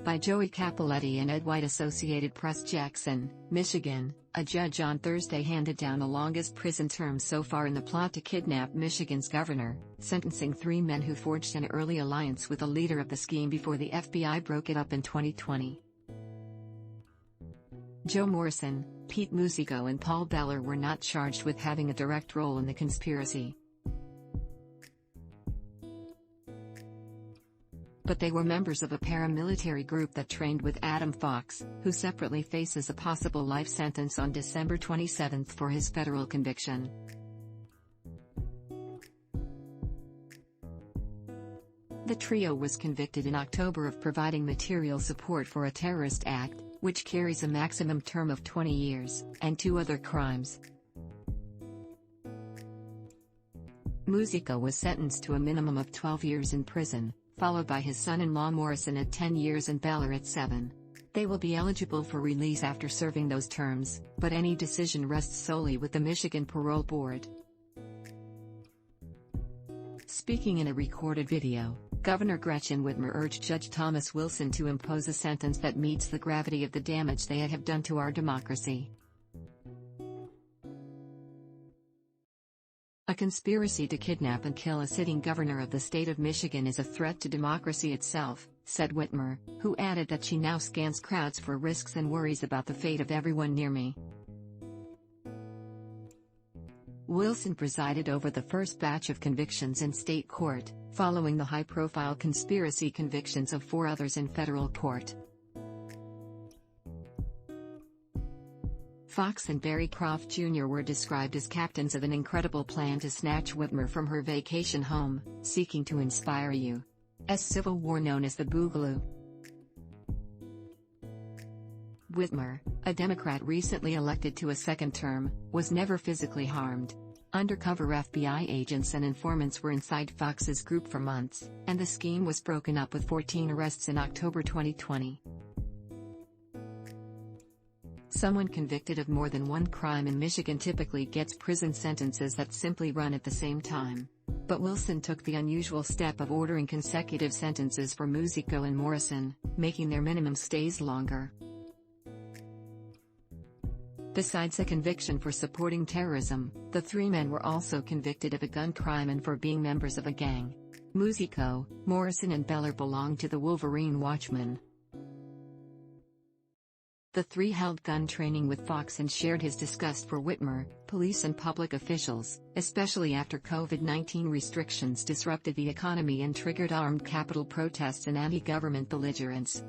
by Joey Cappeletti and Ed White. Associated Press. Jackson, Michigan, a judge on Thursday handed down the longest prison term so far in the plot to kidnap Michigan's governor, sentencing 3 men who forged an early alliance with the leader of the scheme before the FBI broke it up in 2020. Joe Morrison, Pete Musico and Paul Bellar were not charged with having a direct role in the conspiracy. But they were members of a paramilitary group that trained with Adam Fox, who separately faces a possible life sentence on December 27 for his federal conviction. The trio was convicted in October of providing material support for a terrorist act, which carries a maximum term of 20 years, and 2 other crimes. Musico was sentenced to a minimum of 12 years in prison, followed by his son-in-law Morrison at 10 years and Bellar at 7. They will be eligible for release after serving those terms, but any decision rests solely with the Michigan Parole Board. Speaking in a recorded video, Governor Gretchen Whitmer urged Judge Thomas Wilson to impose a sentence that meets the gravity of the damage they have done to our democracy. A conspiracy to kidnap and kill a sitting governor of the state of Michigan is a threat to democracy itself, said Whitmer, who added that she now scans crowds for risks and worries about the fate of everyone near me. Wilson presided over the first batch of convictions in state court, following the high-profile conspiracy convictions of 4 others in federal court. Fox and Barry Croft Jr. were described as captains of an incredible plan to snatch Whitmer from her vacation home, seeking to inspire U.S. Civil War known as the boogaloo. Whitmer, a Democrat recently elected to a second term, was never physically harmed. Undercover FBI agents and informants were inside Fox's group for months, and the scheme was broken up with 14 arrests in October 2020. Someone convicted of more than one crime in Michigan typically gets prison sentences that simply run at the same time. But Wilson took the unusual step of ordering consecutive sentences for Musico and Morrison, making their minimum stays longer. Besides a conviction for supporting terrorism, the 3 men were also convicted of a gun crime and for being members of a gang. Musico, Morrison and Bellar belonged to the Wolverine Watchmen. The 3 held gun training with Fox and shared his disgust for Whitmer, police and public officials, especially after COVID-19 restrictions disrupted the economy and triggered armed Capitol protests and anti-government belligerence.